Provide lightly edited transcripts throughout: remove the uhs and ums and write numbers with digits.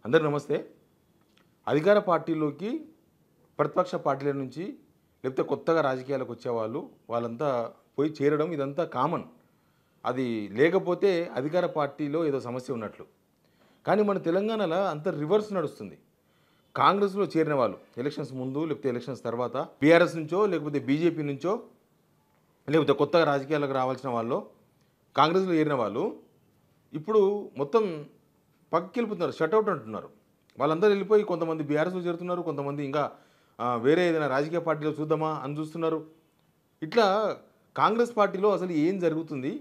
అందరూ నమస్తే. అధికార పార్టీలోకి ప్రతిపక్ష పార్టీల నుంచి లేకపోతే కొత్తగా రాజకీయాలకు వచ్చేవాళ్ళు వాళ్ళంతా పోయి చేరడం ఇదంతా కామన్. అది లేకపోతే అధికార పార్టీలో ఏదో సమస్య ఉన్నట్లు. కానీ మన తెలంగాణలో అంత రివర్స్ నడుస్తుంది. కాంగ్రెస్లో చేరిన వాళ్ళు ఎలక్షన్స్ ముందు లేకపోతే ఎలక్షన్స్ తర్వాత బీఆర్ఎస్ నుంచో లేకపోతే బీజేపీ నుంచో లేకపోతే కొత్తగా రాజకీయాలకు రావాల్సిన వాళ్ళు కాంగ్రెస్లో చేరిన వాళ్ళు ఇప్పుడు మొత్తం పక్కకి వెళ్ళిపోతున్నారు, షట్అవుట్ అంటున్నారు. వాళ్ళందరూ వెళ్ళిపోయి కొంతమంది బీఆర్ఎస్లో చేరుతున్నారు, కొంతమంది ఇంకా వేరే ఏదైనా రాజకీయ పార్టీలో చూద్దామా అని చూస్తున్నారు. ఇట్లా కాంగ్రెస్ పార్టీలో అసలు ఏం జరుగుతుంది,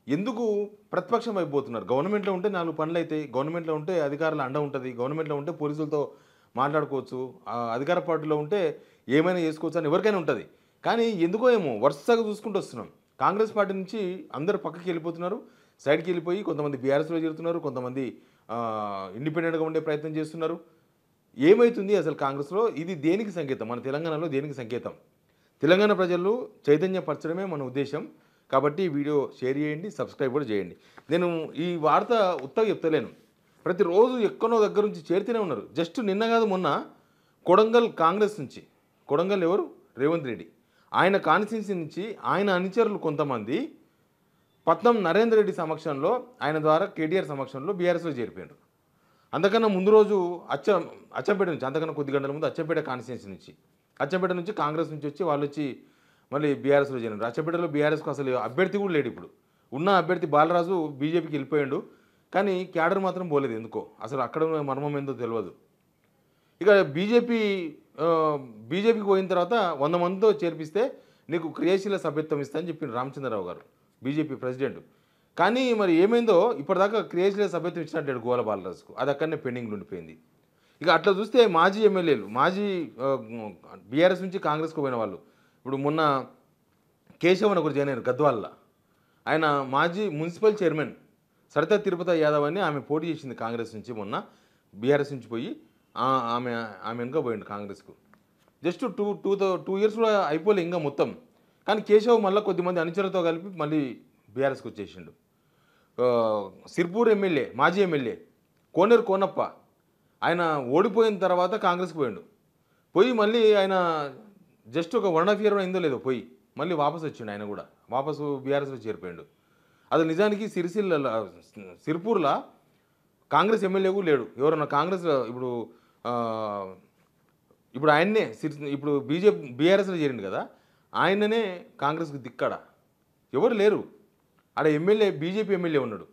ఎందుకు ప్రతిపక్షం అయిపోతున్నారు? గవర్నమెంట్లో ఉంటే 4 పనులు అవుతాయి, గవర్నమెంట్లో ఉంటే అధికారుల అండ ఉంటుంది, గవర్నమెంట్లో ఉంటే పోలీసులతో మాట్లాడుకోవచ్చు, అధికార పార్టీలో ఉంటే ఏమైనా చేసుకోవచ్చు అని ఎవరికైనా ఉంటుంది. కానీ ఎందుకో ఏమో వరుసగా చూసుకుంటూ వస్తున్నాం. కాంగ్రెస్ పార్టీ నుంచి అందరూ పక్కకి వెళ్ళిపోతున్నారు, సైడ్కి వెళ్ళిపోయి కొంతమంది బీఆర్ఎస్లో చేరుతున్నారు, కొంతమంది ఇండిపెండెంట్గా ఉండే ప్రయత్నం చేస్తున్నారు. ఏమవుతుంది అసలు కాంగ్రెస్లో? ఇది దేనికి సంకేతం? మన తెలంగాణలో దేనికి సంకేతం? తెలంగాణ ప్రజలు చైతన్యపరచడమే మన ఉద్దేశం. కాబట్టి ఈ వీడియో షేర్ చేయండి, సబ్స్క్రైబ్ కూడా చేయండి. నేను ఈ వార్త ఉత్తగా చెప్తలేను, ప్రతిరోజు ఎక్కడో దగ్గర నుంచి చేరుతూనే ఉన్నారు. జస్ట్ నిన్న కాదు మొన్న కొడంగల్ కాంగ్రెస్ నుంచి, కొడంగల్ ఎవరు? రేవంత్ రెడ్డి. ఆయన కాన్స్టిట్యున్సీ నుంచి ఆయన అనుచరులు కొంతమంది పట్నం నరేందర్ రెడ్డి సమక్షంలో, ఆయన ద్వారా కేటీఆర్ సమక్షంలో బీఆర్ఎస్లో చేరిపోయారు. అంతకన్నా ముందు రోజు అచ్చంపేట నుంచి, అంతకన్నా కొద్ది గంటల ముందు అచ్చంపేట కాన్స్టిట్యున్సీ నుంచి, అచ్చంపేట నుంచి కాంగ్రెస్ నుంచి వచ్చి వాళ్ళు వచ్చి మళ్ళీ బీఆర్ఎస్లో చేరినారు. అచ్చంపేటలో బీఆర్ఎస్కు అసలు అభ్యర్థి కూడా లేడు. ఇప్పుడు ఉన్న అభ్యర్థి బాలరాజు బీజేపీకి వెళ్ళిపోయాడు, కానీ క్యాడర్ మాత్రం పోలేదు ఎందుకో. అసలు అక్కడ మర్మం ఏందో తెలియదు. ఇక బీజేపీకి పోయిన తర్వాత 100 మందితో చేర్పిస్తే నీకు క్రియాశీల సభ్యత్వం ఇస్తా అని చెప్పిండు రామచంద్రరావు గారు, బీజేపీ ప్రెసిడెంట్. కానీ మరి ఏమైందో ఇప్పటిదాకా క్రియాశీల సభ్యత్వం ఇచ్చినట్టు గోల బాలరాజుకు, అది అక్కడనే పెండింగ్ ఉండిపోయింది. ఇక అట్లా చూస్తే మాజీ ఎమ్మెల్యేలు, మాజీ బీఆర్ఎస్ నుంచి కాంగ్రెస్కు పోయిన వాళ్ళు, ఇప్పుడు మొన్న కేశవ్ అని ఒకరు జాయిన్ అయ్యారు గద్వాల్లో. ఆయన మాజీ మున్సిపల్ చైర్మన్ సరిత తిరుపతి యాదవ్ అని ఆమె పోటీ చేసింది కాంగ్రెస్ నుంచి, మొన్న బీఆర్ఎస్ నుంచి పోయి ఆమె వెనుక పోయిండు కాంగ్రెస్కు. జస్ట్ టూ ఇయర్స్ కూడా అయిపోలే ఇంకా మొత్తం. కానీ కేశవ్ మళ్ళీ కొద్దిమంది అనుచరులతో కలిపి మళ్ళీ బీఆర్ఎస్కి వచ్చేసిండు. సిర్పూర్ ఎమ్మెల్యే, మాజీ ఎమ్మెల్యే కోనేరు కోనప్ప, ఆయన ఓడిపోయిన తర్వాత కాంగ్రెస్కి పోయిండు. పోయి మళ్ళీ ఆయన జస్ట్ ఒక 1.5 year అయిందో లేదో పోయి మళ్ళీ వాపసు వచ్చిండు. ఆయన కూడా వాపసు బీఆర్ఎస్లో చేరిపోయాడు. అది నిజానికి సిర్పూర్లో కాంగ్రెస్ ఎమ్మెల్యే కూడా లేడు. ఎవరన్నా కాంగ్రెస్ ఇప్పుడు ఆయన్నే ఇప్పుడు బీఆర్ఎస్లో చేరిండు కదా, ఆయననే కాంగ్రెస్కి దిక్కడ ఎవరు లేరు. ఆడ ఎమ్మెల్యే బీజేపీ ఎమ్మెల్యే ఉన్నాడు.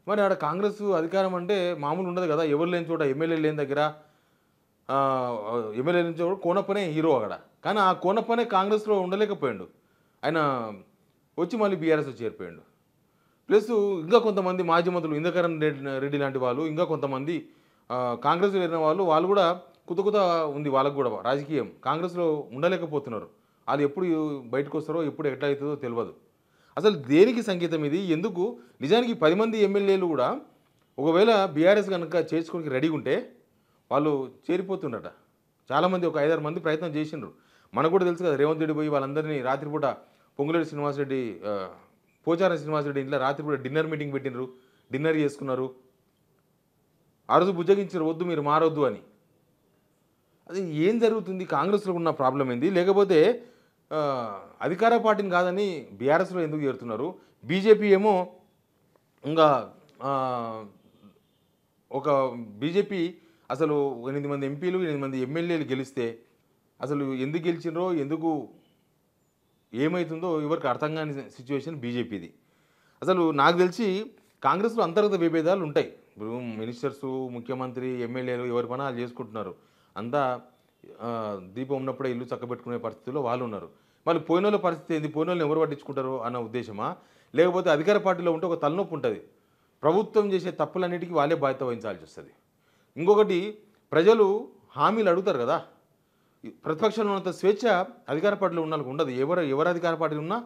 మరి ఆడ కాంగ్రెస్ అధికారం అంటే మామూలు ఉండదు కదా. ఎవరు లేని చోట, ఎమ్మెల్యే లేని దగ్గర ఎమ్మెల్యే లేని చోట కోనప్పనే హీరో అక్కడ. కానీ ఆ కోనప్పనే కాంగ్రెస్లో ఉండలేకపోయాడు. ఆయన వచ్చి మళ్ళీ బీఆర్ఎస్లో చేరిపోయాడు. ప్లస్ ఇంకా కొంతమంది మాజీ మంత్రులు, ఇంద్రకరణ్ రెడ్డి లాంటి వాళ్ళు, ఇంకా కొంతమంది కాంగ్రెస్లో చేరిన వాళ్ళు కూడా కుత ఉంది వాళ్ళకు కూడా రాజకీయం. కాంగ్రెస్లో ఉండలేకపోతున్నారు. వాళ్ళు ఎప్పుడు బయటకు వస్తారో, ఎప్పుడు ఎట్లా అవుతుందో తెలియదు. అసలు దేనికి సంకేతం ఇది? ఎందుకు? నిజానికి 10 మంది ఎమ్మెల్యేలు కూడా ఒకవేళ బీఆర్ఎస్ కనుక చేర్చుకోవడానికి రెడీగా ఉంటే వాళ్ళు చేరిపోతుండట. చాలామంది ఒక 5-6 మంది ప్రయత్నం చేసిండ్రు. మనకు కూడా తెలుసు కదా, రేవంత్ రెడ్డి పోయి వాళ్ళందరినీ రాత్రిపూట పొంగులేటి శ్రీనివాసరెడ్డి, పోచారం శ్రీనివాసరెడ్డి ఇంట్లో రాత్రిపూట డిన్నర్ మీటింగ్ పెట్టినరు, డిన్నర్ చేసుకున్నారు. ఆ రోజు బుజ్జగించారు, వద్దు మీరు మారొద్దు అని. అది ఏం జరుగుతుంది? కాంగ్రెస్లో ఉన్న ప్రాబ్లం ఏంది? లేకపోతే అధికార పార్టీని కాదని బీఆర్ఎస్లో ఎందుకు చేరుతున్నారు? బీజేపీ ఏమో ఇంకా ఒక బీజేపీ అసలు 8 మంది ఎంపీలు, 8 మంది ఎమ్మెల్యేలు గెలిస్తే అసలు ఎందుకు గెలిచినరో, ఎందుకు ఏమవుతుందో ఎవరికి అర్థం కాని సిచ్యువేషన్ బీజేపీది. అసలు నాకు తెలిసి కాంగ్రెస్లో అంతర్గత విభేదాలు ఉంటాయి. ఇప్పుడు మినిస్టర్సు, ముఖ్యమంత్రి, ఎమ్మెల్యేలు ఎవరి పని వాళ్ళు చేసుకుంటున్నారు. అంతా దీపం ఉన్నప్పుడే ఇల్లు చక్కబెట్టుకునే పరిస్థితుల్లో వాళ్ళు ఉన్నారు. మళ్ళీ పోయిన వాళ్ళ పరిస్థితి ఏంది? పోయిన వాళ్ళని ఎవరు పట్టించుకుంటారు అన్న ఉద్దేశమా? లేకపోతే అధికార పార్టీలో ఉంటే ఒక తలనొప్పి ఉంటుంది, ప్రభుత్వం చేసే తప్పులన్నిటికీ వాళ్ళే బాధ్యత వహించాల్సి వస్తుంది. ఇంకొకటి, ప్రజలు హామీలు అడుగుతారు కదా. ప్రతిపక్షంలో ఉన్నంత స్వేచ్ఛ అధికార పార్టీలో ఉన్న వాళ్ళకి ఉండదు. ఎవరు అధికార పార్టీలో ఉన్నా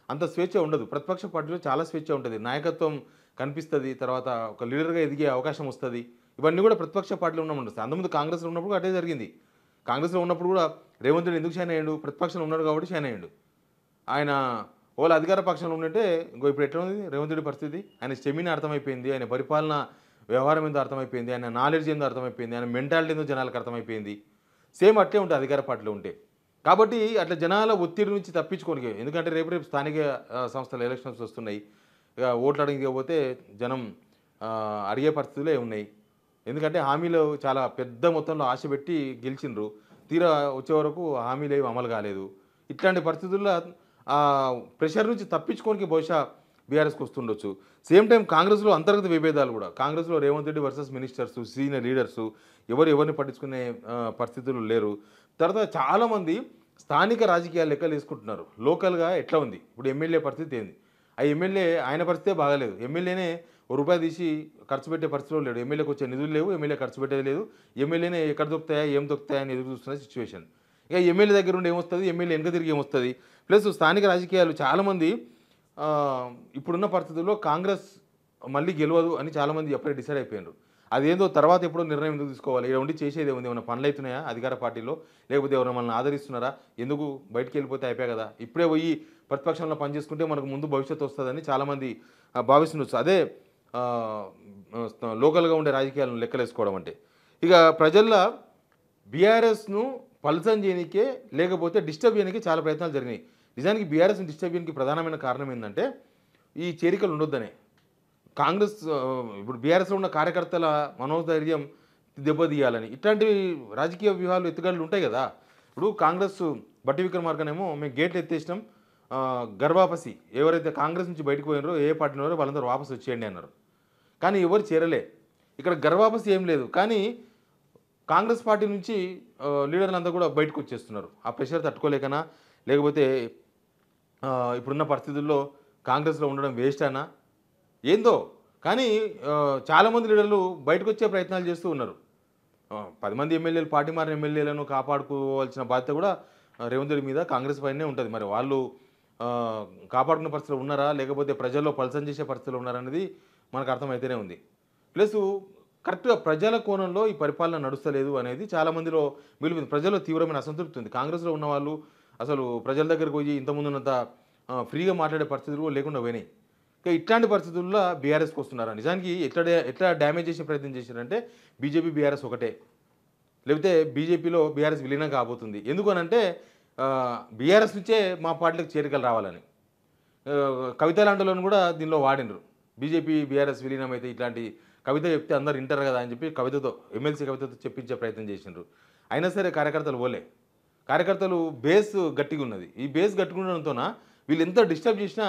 అంత స్వేచ్ఛ ఉండదు. ప్రతిపక్ష పార్టీలో చాలా స్వేచ్ఛ ఉంటుంది, నాయకత్వం కనిపిస్తుంది, తర్వాత ఒక లీడర్గా ఎదిగే అవకాశం వస్తుంది. ఇవన్నీ కూడా ప్రతిపక్ష పార్టీలో ఉన్న ఉంటుంది. అంతకుముందు కాంగ్రెస్లో ఉన్నప్పుడు అదే జరిగింది. కాంగ్రెస్లో ఉన్నప్పుడు కూడా రేవంత్ రెడ్డి ఎందుకు షైన్ అయ్యాడు? ప్రతిపక్షంలో ఉన్నాడు కాబట్టి షైన్ అయ్యాడు. ఆయన వాళ్ళు అధికార పక్షంలో ఉన్నట్టే ఇంకో ఇప్పుడు ఎట్లా ఉంది రేవంత్ రెడ్డి పరిస్థితి? ఆయన చెమీని అర్థమైపోయింది, ఆయన పరిపాలన వ్యవహారం ఏందో అర్థమైపోయింది, ఆయన నాలెడ్జ్ ఏందో అర్థమైపోయింది, ఆయన మెంటాలిటీ ఏందో జనాలకు అర్థమైపోయింది. సేమ్ అట్లే ఉంటుంది అధికార పార్టీలో ఉంటే. కాబట్టి అట్లా జనాల ఒత్తిడి నుంచి తప్పించుకోనికి, ఎందుకంటే రేపు రేపు స్థానిక సంస్థల ఎలక్షన్స్ వస్తున్నాయి. ఇక ఓట్లు అడగకపోతే జనం అడిగే పరిస్థితులే ఉన్నాయి. ఎందుకంటే హామీలు చాలా పెద్ద మొత్తంలో ఆశ పెట్టి గెలిచిండ్రు, తీరా వచ్చే వరకు హామీలు ఏవి అమలు కాలేదు. ఇట్లాంటి పరిస్థితుల్లో ప్రెషర్ నుంచి తప్పించుకోనికి బహుశా బీఆర్ఎస్కి వస్తుండొచ్చు. సేమ్ టైం కాంగ్రెస్లో అంతర్గత విభేదాలు కూడా, కాంగ్రెస్లో Revanth Reddy versus ministers, senior leaders ఎవరిని పట్టించుకునే పరిస్థితులు లేరు. తర్వాత చాలామంది స్థానిక రాజకీయాలు లెక్కలు వేసుకుంటున్నారు. లోకల్గా ఎట్లా ఉంది, ఇప్పుడు ఎమ్మెల్యే పరిస్థితి ఏంది, ఆ ఎమ్మెల్యే ఆయన పరిస్థితే బాగాలేదు. ఎమ్మెల్యేనే రూపాయి తీసి ఖర్చు పెట్టే పరిస్థితిలో లేడు. ఎమ్మెల్యేకి వచ్చే నిధులు లేవు, ఎమ్మెల్యే ఖర్చు పెట్టేది లేదు. ఎమ్మెల్యేనే ఎక్కడ దొరుకుతాయా ఏం దొరుకుతాయా అని ఎదురు చూస్తున్న సిచ్యువేషన్. ఇక ఎమ్మెల్యే దగ్గర ఉండి ఏమొస్తుంది, ఎమ్మెల్యే వెనక తిరిగి ఏమొస్తుంది. ప్లస్ స్థానిక రాజకీయాలు చాలామంది ఇప్పుడున్న పరిస్థితుల్లో కాంగ్రెస్ మళ్ళీ గెలవదు అని చాలామంది ఎప్పుడే డిసైడ్ అయిపోయారు. అదేందో తర్వాత ఎప్పుడో నిర్ణయం ఎందుకు తీసుకోవాలి, ఇక్కడ ఉండి చేసేది ఏముంది, ఏమైనా పనులు అవుతున్నాయా అధికార పార్టీలో, లేకపోతే ఎవరైనా మనల్ని ఆదరిస్తున్నారా, ఎందుకు బయటికి వెళ్ళిపోతే అయిపోయా కదా, ఇప్పుడే పోయి ప్రతిపక్షంలో పనిచేసుకుంటే మనకు ముందు భవిష్యత్తు వస్తుందని చాలామంది భావిస్తుండొచ్చు. అదే లోకల్గా ఉండే రాజకీయాలను లెక్కలేసుకోవడం అంటే. ఇక ప్రజల్లో బీఆర్ఎస్ను పల్సన్ చేయనికే లేకపోతే డిస్టర్బ్ చేయడానికి చాలా ప్రయత్నాలు జరిగినాయి. నిజానికి బీఆర్ఎస్ని డిస్టర్బ్ చేయడానికి ప్రధానమైన కారణం ఏంటంటే ఈ చేరికలు ఉండొద్దనే. కాంగ్రెస్ ఇప్పుడు బీఆర్ఎస్లో ఉన్న కార్యకర్తల మనోధైర్యం దెబ్బతీయాలని ఇట్లాంటి రాజకీయ వ్యూహాలు ఎత్తుగడలు ఉంటాయి కదా. ఇప్పుడు కాంగ్రెస్ బట్టి విక్రమార్కనేమో మేము గేట్లు ఎత్తేసినాం, గర్వాపసి ఎవరైతే కాంగ్రెస్ నుంచి బయటకు పోయినారో ఏ పార్టీ ఉన్నారో వాళ్ళందరూ వాపసు వచ్చేయండి అన్నారు. కానీ ఎవరు చేరలే. ఇక్కడ గర్వాపసి ఏం లేదు, కానీ కాంగ్రెస్ పార్టీ నుంచి లీడర్లంతా కూడా బయటకు వచ్చేస్తున్నారు. ఆ ప్రెషర్ తట్టుకోలేకనా, లేకపోతే ఇప్పుడున్న పరిస్థితుల్లో కాంగ్రెస్లో ఉండడం వేస్ట్ అనా ఏందో, కానీ చాలామంది లీడర్లు బయటకు వచ్చే ప్రయత్నాలు చేస్తూ ఉన్నారు. 10 మంది ఎమ్మెల్యేలు, పార్టీ మారిన ఎమ్మెల్యేలను కాపాడుకోవాల్సిన బాధ్యత కూడా రేవంత్ రెడ్డి మీద, కాంగ్రెస్ పైనే ఉంటుంది. మరి వాళ్ళు కాపాడుకునే పరిస్థితులు ఉన్నారా, లేకపోతే ప్రజల్లో పల్సన్ చేసే పరిస్థితులు ఉన్నారా అనేది మనకు అర్థమైతేనే ఉంది. ప్లస్ కరెక్ట్గా ప్రజల కోణంలో ఈ పరిపాలన నడుస్తలేదు అనేది చాలామందిలో మిగిలిపోయింది. ప్రజల్లో తీవ్రమైన అసంతృప్తి ఉంది. కాంగ్రెస్లో ఉన్న వాళ్ళు అసలు ప్రజల దగ్గరికి పోయి ఇంతకుముందున్నంత ఫ్రీగా మాట్లాడే పరిస్థితులు లేకుండా పోయినాయి. ఇక ఇట్లాంటి పరిస్థితుల్లో బీఆర్ఎస్కి వస్తున్నారా, నిజానికి ఎట్లా డ్యామేజ్ చేసే ప్రయత్నం చేశారంటే బీజేపీ బీఆర్ఎస్ ఒకటే, లేకపోతే బీజేపీలో బీఆర్ఎస్ విలీనం కాబోతుంది. ఎందుకనంటే బీఆర్ఎస్ నుంచే మా పార్టీలకు చేరికలు రావాలని కవిత లాంటిలను కూడా దీనిలో వాడినరు. బీజేపీ బీఆర్ఎస్ విలీనం అయితే ఇట్లాంటి కవిత చెప్తే అందరు వింటారు కదా అని చెప్పి కవితతో, ఎమ్మెల్సీ కవితతో చెప్పించే ప్రయత్నం చేసినారు. అయినా సరే కార్యకర్తలు పోలే. కార్యకర్తలు బేస్ గట్టిగా ఉన్నది. ఈ బేస్ గట్టిగా ఉండడంతోన వీళ్ళు ఎంత డిస్టర్బ్ చేసినా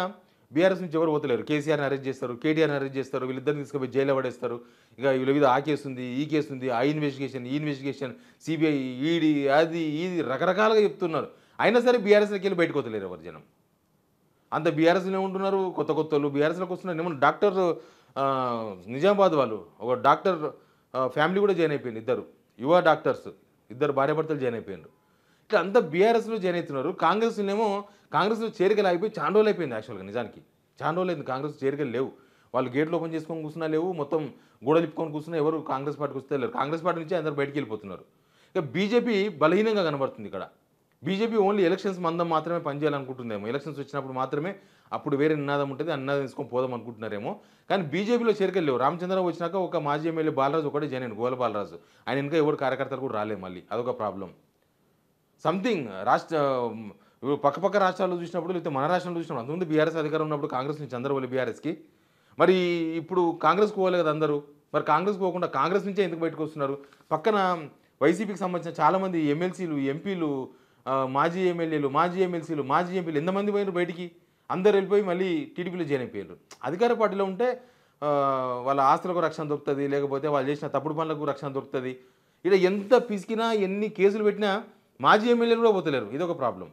బీఆర్ఎస్ నుంచి ఎవరు పోతలేరు. కేసీఆర్ని అరెస్ట్ చేస్తారు, కేటీఆర్ని అరెస్ట్ చేస్తారు, వీళ్ళిద్దరిని తీసుకుపోయి జైల్లో పడేస్తారు. ఇక వీళ్ళ మీద ఆ కేసు ఉంది, ఈ కేసు ఉంది, ఆ ఇన్వెస్టిగేషన్, ఈ ఇన్వెస్టిగేషన్, సిబిఐ, ఈడీ, అది ఇది రకరకాలుగా చెప్తున్నారు. అయినా సరే బీఆర్ఎస్లోకి వెళ్ళి బయటకు వస్తలేరు ఎవరు జనం. అంత బీఆర్ఎస్లో ఉంటున్నారు. కొత్త కొత్తలు బీఆర్ఎస్లోకి వస్తున్నారు. ఏమన్నా డాక్టర్ నిజామాబాద్ వాళ్ళు ఒక డాక్టర్ ఫ్యామిలీ కూడా జాయిన్ అయిపోయింది. ఇద్దరు యువ డాక్టర్స్, ఇద్దరు భార్యాభర్తలు జాయిన్ అయిపోయినారు. ఇట్లా అంతా బీఆర్ఎస్లో జాయిన్ అవుతున్నారు. కాంగ్రెస్లో చేరికలు అయిపోయి చాలా రోజులు అయిపోయింది. యాక్చువల్గా నిజానికి చాలా రోజులు అయింది కాంగ్రెస్ చేరికలు లేవు. వాళ్ళు గేట్లు ఓపెన్ చేసుకొని కూర్చున్నా లేవు, మొత్తం గోడలు ఇప్పుకొని కూర్చున్నా ఎవరు కాంగ్రెస్ పార్టీకి వస్తే లేరు. కాంగ్రెస్ పార్టీ నుంచి అందరు బయటికి వెళ్ళిపోతున్నారు. ఇక బీజేపీ బలహీనంగా కనబడుతుంది ఇక్కడ. బీజేపీ ఓన్లీ ఎలక్షన్స్ మందం మాత్రమే పనిచేయాలనుకుంటుందేమో. ఎలక్షన్స్ వచ్చినప్పుడు మాత్రమే అప్పుడు వేరే నినాదం ఉంటుంది, ఆ నినాదం తీసుకొని పోదాం అనుకుంటున్నారేమో. కానీ బీజేపీలో చేరికలు లేవు. రామచంద్రరావు వచ్చినాక ఒక మాజీ ఎమ్మెల్యే బాలరాజు ఒకటే జాయిన్ అయ్యాడు, గోల బాలరాజు. ఆయన ఇంకా ఎవరు కార్యకర్తలు కూడా రాలేదు. మళ్ళీ అదొక ప్రాబ్లం. సంథింగ్ పక్క రాష్ట్రాల్లో చూసినప్పుడు, లేకపోతే మన రాష్ట్రంలో చూసినప్పుడు, అంతకుముందు బీఆర్ఎస్ అధికారం ఉన్నప్పుడు కాంగ్రెస్ నుంచి అందరూ పోలే బీఆర్ఎస్కి. మరి ఇప్పుడు కాంగ్రెస్కి పోలే కదా అందరూ. మరి కాంగ్రెస్ పోకుండా కాంగ్రెస్ నుంచే ఎందుకు బయటకు వస్తున్నారు? పక్కన వైసీపీకి సంబంధించిన చాలామంది ఎమ్మెల్సీలు, ఎంపీలు, మాజీ ఎమ్మెల్యేలు, మాజీ ఎమ్మెల్సీలు, మాజీ ఎంపీలు ఎంతమంది పోయినారు బయటికి? అందరు వెళ్ళిపోయి మళ్ళీ టీడీపీలో జాయిన్ అయిపోయారు. అధికార పార్టీలో ఉంటే వాళ్ళ ఆస్తులకు రక్షణ దొరుకుతుంది, లేకపోతే వాళ్ళు చేసిన తప్పుడు పనులకు రక్షణ దొరుకుతుంది. ఇక్కడ ఎంత పిసికినా, ఎన్ని కేసులు పెట్టినా మాజీ ఎమ్మెల్యేలు కూడా పోతలేరు. ఇదొక ప్రాబ్లం.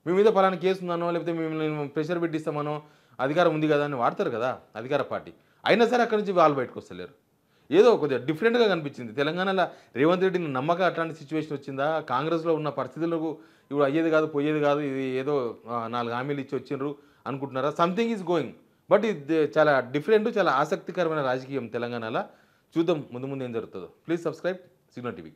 మీ మీద పలానా కేసు ఉందనో, లేకపోతే మేము ప్రెషర్ పెట్టిస్తామనో, అధికారం ఉంది కదా అని వాడతారు కదా అధికార పార్టీ. అయినా సరే అక్కడి నుంచి వాళ్ళు బయటకు వస్తలేరు. ఏదో కొద్దిగా డిఫరెంట్గా కనిపించింది. తెలంగాణలో రేవంత్ రెడ్డిని నమ్మక అట్లాంటి సిచ్యువేషన్ వచ్చిందా? కాంగ్రెస్లో ఉన్న పరిస్థితులకు ఇప్పుడు అయ్యేది కాదు, పోయేది కాదు, ఇది ఏదో 4 హామీలు ఇచ్చి వచ్చిండ్రు అనుకుంటున్నారా? Something is going. బట్ ఇది చాలా డిఫరెంట్, చాలా ఆసక్తికరమైన రాజకీయం తెలంగాణలో. చూద్దాం ముందు ముందు ఏం జరుగుతుందో. Please subscribe signal TV.